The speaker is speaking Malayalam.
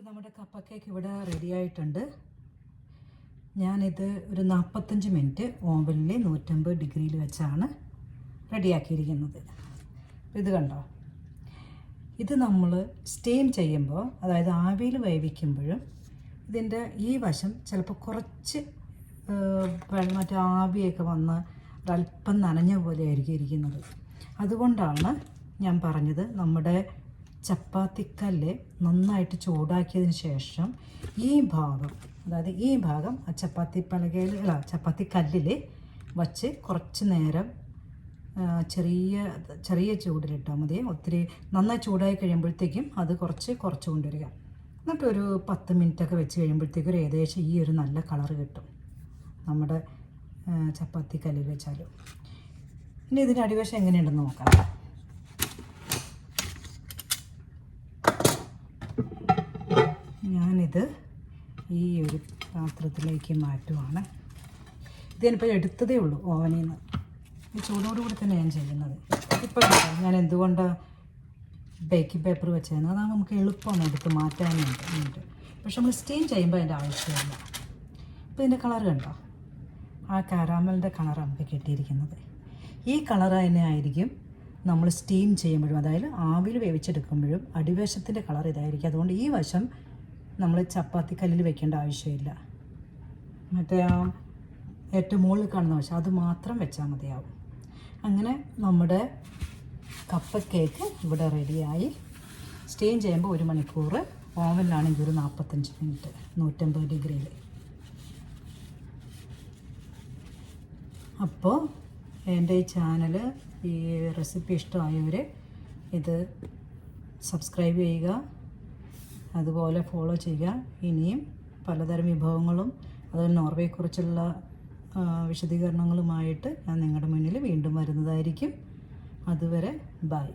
അപ്പോൾ നമ്മുടെ കപ്പ കേക്ക് ഇവിടെ റെഡി ആയിട്ടുണ്ട്. ഞാനിത് ഒരു 45 മിനിറ്റ് ഓവനിൽ 150 ഡിഗ്രിയിൽ വെച്ചാണ് റെഡിയാക്കിയിരിക്കുന്നത്. ഇത് കണ്ടോ, ഇത് നമ്മൾ സ്റ്റീം ചെയ്യുമ്പോൾ, അതായത് ആവിയിൽ വേവിക്കുമ്പോഴും ഇതിൻ്റെ ഈ വശം ചിലപ്പോൾ കുറച്ച് മറ്റേ ആവിയൊക്കെ വന്ന് ഒരല്പം നനഞ്ഞ പോലെ ആയിരിക്കും ഇരിക്കുന്നത്. അതുകൊണ്ടാണ് ഞാൻ പറഞ്ഞത്, നമ്മുടെ ചപ്പാത്തിക്കല്ല് നന്നായിട്ട് ചൂടാക്കിയതിന് ശേഷം ഈ ഭാഗം, അതായത് ഈ ഭാഗം ആ ചപ്പാത്തി പലകയിൽ ചപ്പാത്തിക്കല്ലിൽ വച്ച് കുറച്ച് നേരം ചെറിയ ചൂടിലിട്ടാൽ മതി. ഒത്തിരി നന്നായി ചൂടായി കഴിയുമ്പോഴത്തേക്കും അത് കുറച്ച് കൊണ്ടുവരിക. എന്നിട്ടൊരു 10 മിനിറ്റൊക്കെ വെച്ച് കഴിയുമ്പോഴത്തേക്കും ഒരു ഏകദേശം ഈ ഒരു നല്ല കളറ് കിട്ടും നമ്മുടെ ചപ്പാത്തി കല്ലിൽ വെച്ചാലും. ഇനി ഇതിൻ്റെ അടിവശം എങ്ങനെയുണ്ടെന്ന് നോക്കാം. ഞാനിത് ഈ ഒരു പാത്രത്തിലേക്ക് മാറ്റുവാണ്. ഇതിനിപ്പോൾ എടുത്തതേ ഉള്ളൂ ഓവനിൽ നിന്ന്. ഈ ചൂടോടുകൂടി തന്നെ ഞാൻ ചെയ്യുന്നത്. ഇപ്പോൾ ഞാൻ എന്തുകൊണ്ടാണ് ബേക്കിംഗ് പേപ്പർ വെച്ചതെന്ന്, അതാണ് നമുക്ക് എളുപ്പമാണ് എടുത്ത് മാറ്റാനുണ്ട്. പക്ഷെ നമ്മൾ സ്റ്റീം ചെയ്യുമ്പോൾ അതിൻ്റെ ആവശ്യമില്ല. ഇപ്പോൾ ഇതിൻ്റെ കളർ കണ്ടോ, ആ കാരാമലിൻ്റെ കളറാണ് നമുക്ക് കിട്ടിയിരിക്കുന്നത്. ഈ കളർ തന്നെ ആയിരിക്കും നമ്മൾ സ്റ്റീം ചെയ്യുമ്പോഴും, അതായത് ആവിയിൽ വേവിച്ചെടുക്കുമ്പോഴും അടിവശത്തിൻ്റെ കളർ ഇതായിരിക്കും. അതുകൊണ്ട് ഈ വശം നമ്മൾ ചപ്പാത്തി കല്ലിൽ വെക്കേണ്ട ആവശ്യമില്ല. മറ്റേ ആ ഏറ്റവും മുകളിൽ കാണുന്ന വശം അത് മാത്രം വെച്ചാൽ മതിയാവും. അങ്ങനെ നമ്മുടെ കപ്പ കേക്ക് ഇവിടെ റെഡിയായി. സ്റ്റീം ചെയ്യുമ്പോൾ 1 മണിക്കൂർ, ഓവനിലാണെങ്കിൽ ഒരു 45 മിനിറ്റ് 150 ഡിഗ്രിയിൽ. അപ്പോൾ എൻ്റെ ഈ ചാനൽ, ഈ റെസിപ്പി ഇഷ്ടമായവർ ഇത് സബ്സ്ക്രൈബ് ചെയ്യുക, അതുപോലെ ഫോളോ ചെയ്യുക. ഇനിയും പലതരം വിഭവങ്ങളും അതുപോലെ നോർവേയെക്കുറിച്ചുള്ള വിശദീകരണങ്ങളുമായിട്ട് ഞാൻ നിങ്ങളുടെ മുന്നിൽ വീണ്ടും വരുന്നതായിരിക്കും. അതുവരെ ബൈ.